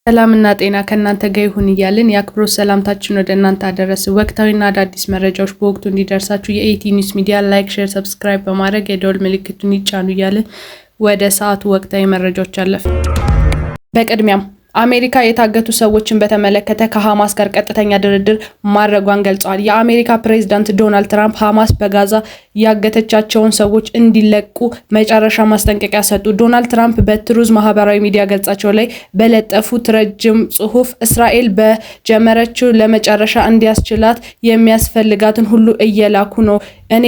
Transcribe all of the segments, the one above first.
ሰላምና ጤና ከእናንተ ጋር ይሁን እያልን የአክብሮት ሰላምታችን ወደ እናንተ አደረስን። ወቅታዊና አዳዲስ መረጃዎች በወቅቱ እንዲደርሳችሁ የኢቲ ኒውስ ሚዲያ ላይክ፣ ሼር፣ ሰብስክራይብ በማድረግ የደወል ምልክቱን ይጫኑ እያልን ወደ ሰዓቱ ወቅታዊ መረጃዎች አለፍን። በቅድሚያም አሜሪካ የታገቱ ሰዎችን በተመለከተ ከሐማስ ጋር ቀጥተኛ ድርድር ማድረጓን ገልጸዋል። የአሜሪካ ፕሬዝዳንት ዶናልድ ትራምፕ ሐማስ በጋዛ ያገተቻቸውን ሰዎች እንዲለቁ መጨረሻ ማስጠንቀቂያ ሰጡ። ዶናልድ ትራምፕ በትሩዝ ማህበራዊ ሚዲያ ገጻቸው ላይ በለጠፉት ረጅም ጽሑፍ እስራኤል በጀመረችው ለመጨረሻ እንዲያስችላት የሚያስፈልጋትን ሁሉ እየላኩ ነው። እኔ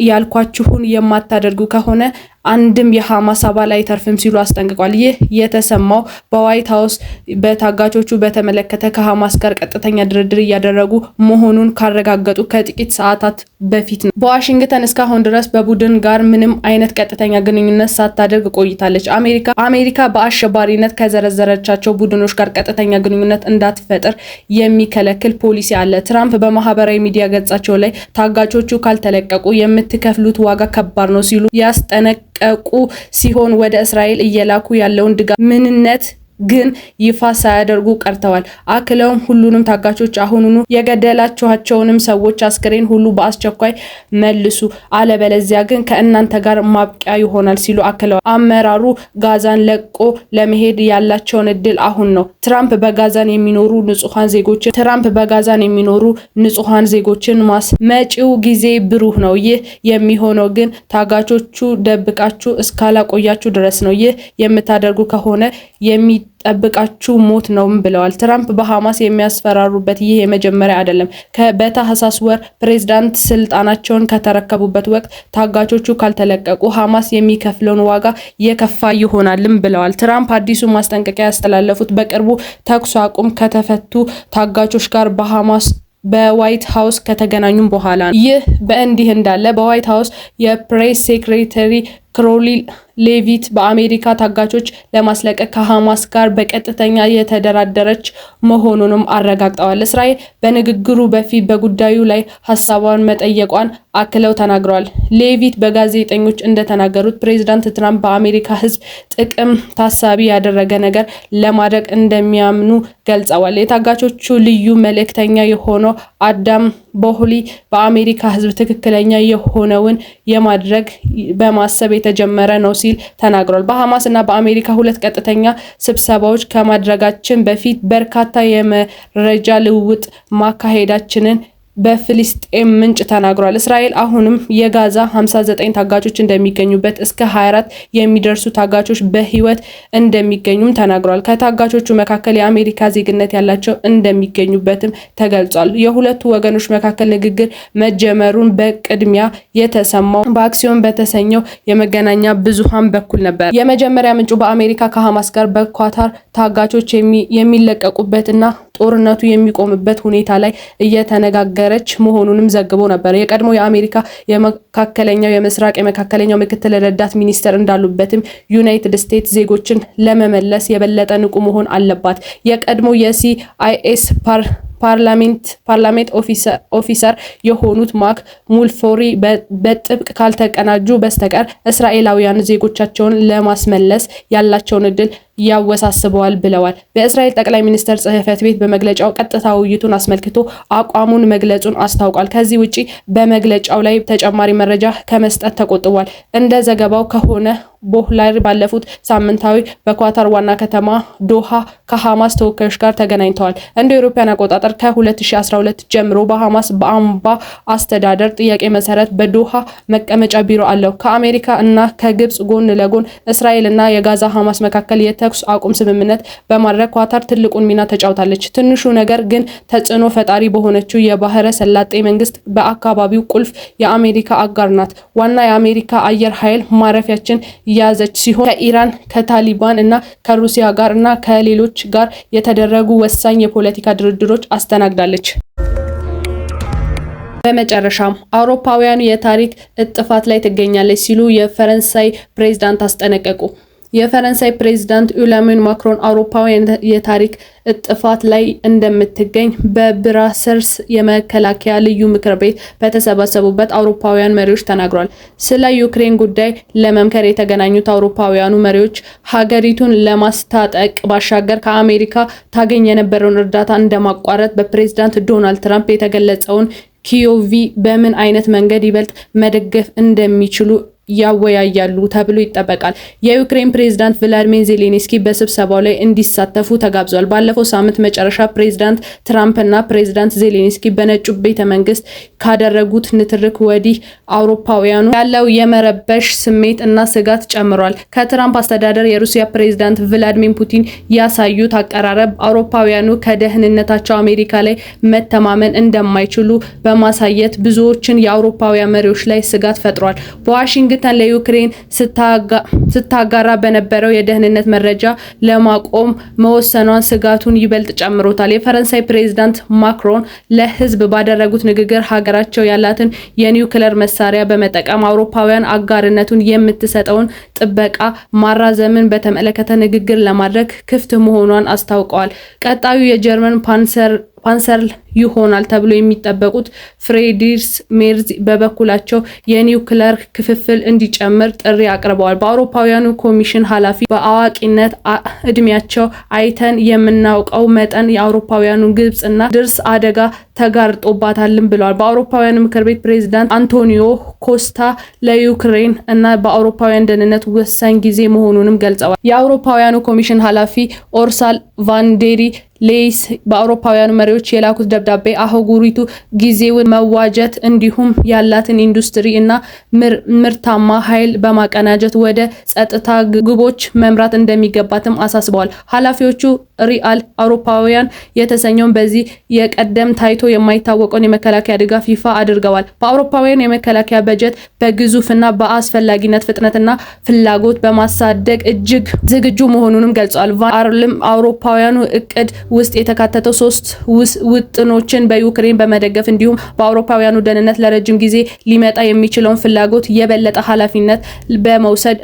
ያልኳችሁን የማታደርጉ ከሆነ አንድም የሐማስ አባል አይተርፍም ሲሉ አስጠንቅቋል። ይህ የተሰማው በዋይት ሀውስ በታጋቾቹ በተመለከተ ከሐማስ ጋር ቀጥተኛ ድርድር እያደረጉ መሆኑን ካረጋገጡ ከጥቂት ሰዓታት በፊት ነው። በዋሽንግተን እስካሁን ድረስ በቡድን ጋር ምንም አይነት ቀጥተኛ ግንኙነት ሳታደርግ ቆይታለች። አሜሪካ በአሸባሪነት ከዘረዘረቻቸው ቡድኖች ጋር ቀጥተኛ ግንኙነት እንዳትፈጥር የሚከለክል ፖሊሲ አለ። ትራምፕ በማህበራዊ ሚዲያ ገጻቸው ላይ ታጋቾቹ ካልተለቀቁ የምትከፍሉት ዋጋ ከባድ ነው ሲሉ ያስጠነቀቁ ሲሆን ወደ እስራኤል እየላኩ ያለውን ድጋፍ ምንነት ግን ይፋ ሳያደርጉ ቀርተዋል። አክለውም ሁሉንም ታጋቾች አሁኑኑ የገደላችኋቸውንም ሰዎች አስክሬን ሁሉ በአስቸኳይ መልሱ፣ አለበለዚያ ግን ከእናንተ ጋር ማብቂያ ይሆናል ሲሉ አክለዋል። አመራሩ ጋዛን ለቆ ለመሄድ ያላቸውን እድል አሁን ነው። ትራምፕ በጋዛን የሚኖሩ ንጹሃን ዜጎችን መጪው ጊዜ ብሩህ ነው። ይህ የሚሆነው ግን ታጋቾቹ ደብቃችሁ እስካላቆያችሁ ድረስ ነው። ይህ የምታደርጉ ከሆነ ጠብቃችሁ ሞት ነው ብለዋል። ትራምፕ በሐማስ የሚያስፈራሩበት ይህ የመጀመሪያ አይደለም። በታህሳስ ወር ፕሬዝዳንት ስልጣናቸውን ከተረከቡበት ወቅት ታጋቾቹ ካልተለቀቁ ሐማስ የሚከፍለውን ዋጋ የከፋ ይሆናልም ብለዋል። ትራምፕ አዲሱ ማስጠንቀቂያ ያስተላለፉት በቅርቡ ተኩስ አቁም ከተፈቱ ታጋቾች ጋር በዋይት ሀውስ ከተገናኙም በኋላ ነው። ይህ በእንዲህ እንዳለ በዋይት ሀውስ የፕሬስ ሴክሬታሪ ክሮሊ ሌቪት በአሜሪካ ታጋቾች ለማስለቀቅ ከሐማስ ጋር በቀጥተኛ የተደራደረች መሆኑንም አረጋግጠዋል። እስራኤል በንግግሩ በፊት በጉዳዩ ላይ ሀሳቧን መጠየቋን አክለው ተናግረዋል። ሌቪት በጋዜጠኞች እንደተናገሩት ፕሬዝዳንት ትራምፕ በአሜሪካ ሕዝብ ጥቅም ታሳቢ ያደረገ ነገር ለማድረግ እንደሚያምኑ ገልጸዋል። የታጋቾቹ ልዩ መልእክተኛ የሆነው አዳም ቦህሊ በአሜሪካ ሕዝብ ትክክለኛ የሆነውን የማድረግ በማሰብ የተጀመረ ነው ሲል ተናግሯል። በሐማስ እና በአሜሪካ ሁለት ቀጥተኛ ስብሰባዎች ከማድረጋችን በፊት በርካታ የመረጃ ልውውጥ ማካሄዳችንን በፍልስጤም ምንጭ ተናግሯል። እስራኤል አሁንም የጋዛ 59 ታጋቾች እንደሚገኙበት እስከ 24 የሚደርሱ ታጋቾች በህይወት እንደሚገኙም ተናግሯል። ከታጋቾቹ መካከል የአሜሪካ ዜግነት ያላቸው እንደሚገኙበትም ተገልጿል። የሁለቱ ወገኖች መካከል ንግግር መጀመሩን በቅድሚያ የተሰማው በአክሲዮን በተሰኘው የመገናኛ ብዙሃን በኩል ነበር። የመጀመሪያ ምንጩ በአሜሪካ ከሐማስ ጋር በኳታር ታጋቾች የሚለቀቁበትና ጦርነቱ የሚቆምበት ሁኔታ ላይ እየተነጋገረች መሆኑንም ዘግቦ ነበር። የቀድሞ የአሜሪካ የመካከለኛው ምክትል ረዳት ሚኒስትር እንዳሉበትም ዩናይትድ ስቴትስ ዜጎችን ለመመለስ የበለጠ ንቁ መሆን አለባት። የቀድሞ የሲአይኤስ ፓርላሜንት ኦፊሰር የሆኑት ማክ ሙልፎሪ በጥብቅ ካልተቀናጁ በስተቀር እስራኤላውያን ዜጎቻቸውን ለማስመለስ ያላቸውን እድል ያወሳስበዋል ብለዋል። በእስራኤል ጠቅላይ ሚኒስትር ጽሕፈት ቤት በመግለጫው ቀጥታ ውይይቱን አስመልክቶ አቋሙን መግለጹን አስታውቋል። ከዚህ ውጪ በመግለጫው ላይ ተጨማሪ መረጃ ከመስጠት ተቆጥቧል። እንደ ዘገባው ከሆነ ቦህላር ባለፉት ሳምንታዊ በኳታር ዋና ከተማ ዶሃ ከሐማስ ተወካዮች ጋር ተገናኝተዋል። እንደ አውሮፓውያን አቆጣጠር ከ2012 ጀምሮ በሐማስ በአምባ አስተዳደር ጥያቄ መሰረት በዶሃ መቀመጫ ቢሮ አለው። ከአሜሪካ እና ከግብጽ ጎን ለጎን እስራኤል እና የጋዛ ሐማስ መካከል የተኩስ አቁም ስምምነት በማድረግ ኳታር ትልቁን ሚና ተጫውታለች። ትንሹ ነገር ግን ተጽዕኖ ፈጣሪ በሆነችው የባህረ ሰላጤ መንግስት በአካባቢው ቁልፍ የአሜሪካ አጋር ናት። ዋና የአሜሪካ አየር ኃይል ማረፊያችን ያዘች ሲሆን ከኢራን፣ ከታሊባን እና ከሩሲያ ጋር እና ከሌሎች ጋር የተደረጉ ወሳኝ የፖለቲካ ድርድሮች አስተናግዳለች። በመጨረሻም አውሮፓውያኑ የታሪክ እጥፋት ላይ ትገኛለች ሲሉ የፈረንሳይ ፕሬዝዳንት አስጠነቀቁ። የፈረንሳይ ፕሬዝዳንት ኢማኑኤል ማክሮን አውሮፓውያን የታሪክ እጥፋት ላይ እንደምትገኝ በብራሰልስ የመከላከያ ልዩ ምክር ቤት በተሰበሰቡበት አውሮፓውያን መሪዎች ተናግሯል። ስለ ዩክሬን ጉዳይ ለመምከር የተገናኙት አውሮፓውያኑ መሪዎች ሀገሪቱን ለማስታጠቅ ባሻገር ከአሜሪካ ታገኝ የነበረውን እርዳታ እንደማቋረጥ በፕሬዝዳንት ዶናልድ ትራምፕ የተገለጸውን ኪዮቭ በምን አይነት መንገድ ይበልጥ መደገፍ እንደሚችሉ ያወያያሉ ተብሎ ይጠበቃል። የዩክሬን ፕሬዝዳንት ቭላዲሚር ዜሌንስኪ በስብሰባው ላይ እንዲሳተፉ ተጋብዟል። ባለፈው ሳምንት መጨረሻ ፕሬዝዳንት ትራምፕ እና ፕሬዝዳንት ዜሌንስኪ በነጩ ቤተ መንግስት ካደረጉት ንትርክ ወዲህ አውሮፓውያኑ ያለው የመረበሽ ስሜት እና ስጋት ጨምሯል። ከትራምፕ አስተዳደር የሩሲያ ፕሬዝዳንት ቭላዲሚር ፑቲን ያሳዩት አቀራረብ አውሮፓውያኑ ከደህንነታቸው አሜሪካ ላይ መተማመን እንደማይችሉ በማሳየት ብዙዎችን የአውሮፓውያን መሪዎች ላይ ስጋት ፈጥሯል። በዋሽንግተን ለዩክሬን ስታጋራ በነበረው የደህንነት መረጃ ለማቆም መወሰኗን ስጋቱን ይበልጥ ጨምሮታል። የፈረንሳይ ፕሬዝዳንት ማክሮን ለህዝብ ባደረጉት ንግግር ሀገራቸው ያላትን የኒውክሌር መሳሪያ በመጠቀም አውሮፓውያን አጋርነቱን የምትሰጠውን ጥበቃ ማራዘምን በተመለከተ ንግግር ለማድረግ ክፍት መሆኗን አስታውቀዋል። ቀጣዩ የጀርመን ፓንሰር ይሆናል ተብሎ የሚጠበቁት ፍሬድሪሽ ሜርዝ በበኩላቸው የኒውክሌር ክፍፍል እንዲጨምር ጥሪ አቅርበዋል። በአውሮፓውያኑ ኮሚሽን ኃላፊ በአዋቂነት እድሜያቸው አይተን የምናውቀው መጠን የአውሮፓውያኑ ግብጽና ድርስ አደጋ ተጋርጦባታልም ብለዋል። በአውሮፓውያኑ ምክር ቤት ፕሬዝዳንት አንቶኒዮ ኮስታ ለዩክሬን እና በአውሮፓውያን ደህንነት ወሳኝ ጊዜ መሆኑንም ገልጸዋል። የአውሮፓውያኑ ኮሚሽን ኃላፊ ኡርሱላ ቫን ዴር ሌይን በአውሮፓውያኑ መሪዎች የላኩት ደብዳቤ አህጉሪቱ ጊዜውን መዋጀት እንዲሁም ያላትን ኢንዱስትሪ እና ምርታማ ኃይል በማቀናጀት ወደ ጸጥታ ግቦች መምራት እንደሚገባትም አሳስበዋል። ኃላፊዎቹ ሪአል አውሮፓውያን የተሰኘውን በዚህ የቀደም ታይቶ የማይታወቀውን የመከላከያ ድጋፍ ይፋ አድርገዋል። በአውሮፓውያን የመከላከያ በጀት በግዙፍና በአስፈላጊነት ፍጥነትና ፍላጎት በማሳደግ እጅግ ዝግጁ መሆኑንም ገልጸዋል። ቫን አውሮፓውያኑ እቅድ ውስጥ የተካተተው 3 ውጥኖችን በዩክሬን በመደገፍ እንዲሁም በአውሮፓውያኑ ደህንነት ለረጅም ጊዜ ሊመጣ የሚችለውን ፍላጎት የበለጠ ኃላፊነት በመውሰድ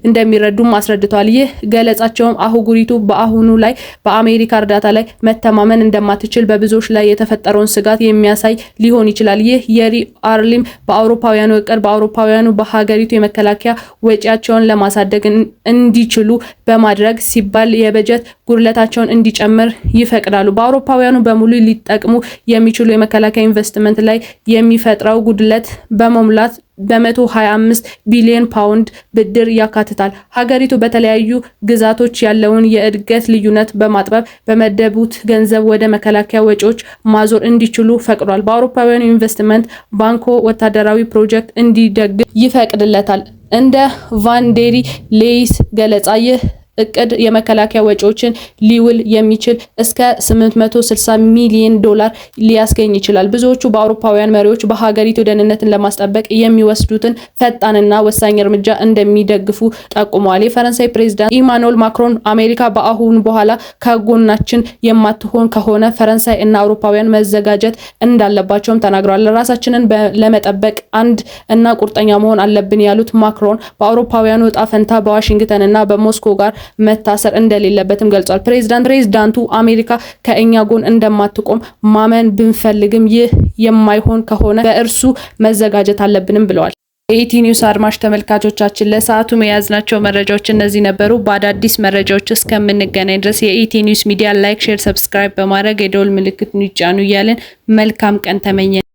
እንደሚረዱም አስረድተዋል። ይህ ገለጻቸውም አህጉሪቱ በአሁኑ ላይ በአሜሪካ እርዳታ ላይ መተማመን እንደማትችል በብዙዎች ላይ የተፈጠረውን ስጋት የሚያሳይ ሊሆን ይችላል። ይህ የሪአርሊም በአውሮፓውያኑ እቅድ በአውሮፓውያኑ በሀገሪቱ የመከላከያ ወጪያቸውን ለማሳደግ እንዲችሉ በማድረግ ሲባል የበጀት ጉድለታቸውን እንዲጨምር ይፈቅዳሉ። በአውሮፓውያኑ በሙሉ ሊጠቅሙ የሚችሉ የመከላከያ ኢንቨስትመንት ላይ የሚፈጥረው ጉድለት በመሙላት በ125 ቢሊዮን ፓውንድ ብድር ያካትታል። ሀገሪቱ በተለያዩ ግዛቶች ያለውን የእድገት ልዩነት በማጥበብ በመደቡት ገንዘብ ወደ መከላከያ ወጪዎች ማዞር እንዲችሉ ፈቅዷል። በአውሮፓውያኑ ኢንቨስትመንት ባንክ ወታደራዊ ፕሮጀክት እንዲደግፍ ይፈቅድለታል። እንደ ቫን ዴር ሌይን ገለጻ ይህ እቅድ የመከላከያ ወጪዎችን ሊውል የሚችል እስከ 860 ሚሊዮን ዶላር ሊያስገኝ ይችላል። ብዙዎቹ በአውሮፓውያን መሪዎች በሀገሪቱ ደህንነትን ለማስጠበቅ የሚወስዱትን ፈጣንና ወሳኝ እርምጃ እንደሚደግፉ ጠቁመዋል። የፈረንሳይ ፕሬዝዳንት ኢማኑኤል ማክሮን አሜሪካ በአሁኑ በኋላ ከጎናችን የማትሆን ከሆነ ፈረንሳይ እና አውሮፓውያን መዘጋጀት እንዳለባቸውም ተናግረዋል። ራሳችንን ለመጠበቅ አንድ እና ቁርጠኛ መሆን አለብን ያሉት ማክሮን በአውሮፓውያኑ ዕጣ ፈንታ በዋሽንግተን እና በሞስኮ ጋር መታሰር እንደሌለበትም ገልጿል። ፕሬዝዳንቱ አሜሪካ ከእኛ ጎን እንደማትቆም ማመን ብንፈልግም ይህ የማይሆን ከሆነ በእርሱ መዘጋጀት አለብንም ብለዋል። የኢቲ ኒውስ አድማጭ ተመልካቾቻችን ለሰዓቱ የያዝናቸው መረጃዎች እነዚህ ነበሩ። በአዳዲስ መረጃዎች እስከምንገናኝ ድረስ የኢቲ ኒውስ ሚዲያ ላይክ፣ ሼር፣ ሰብስክራይብ በማድረግ የደወል ምልክቱን ይጫኑ እያልን መልካም ቀን ተመኘን።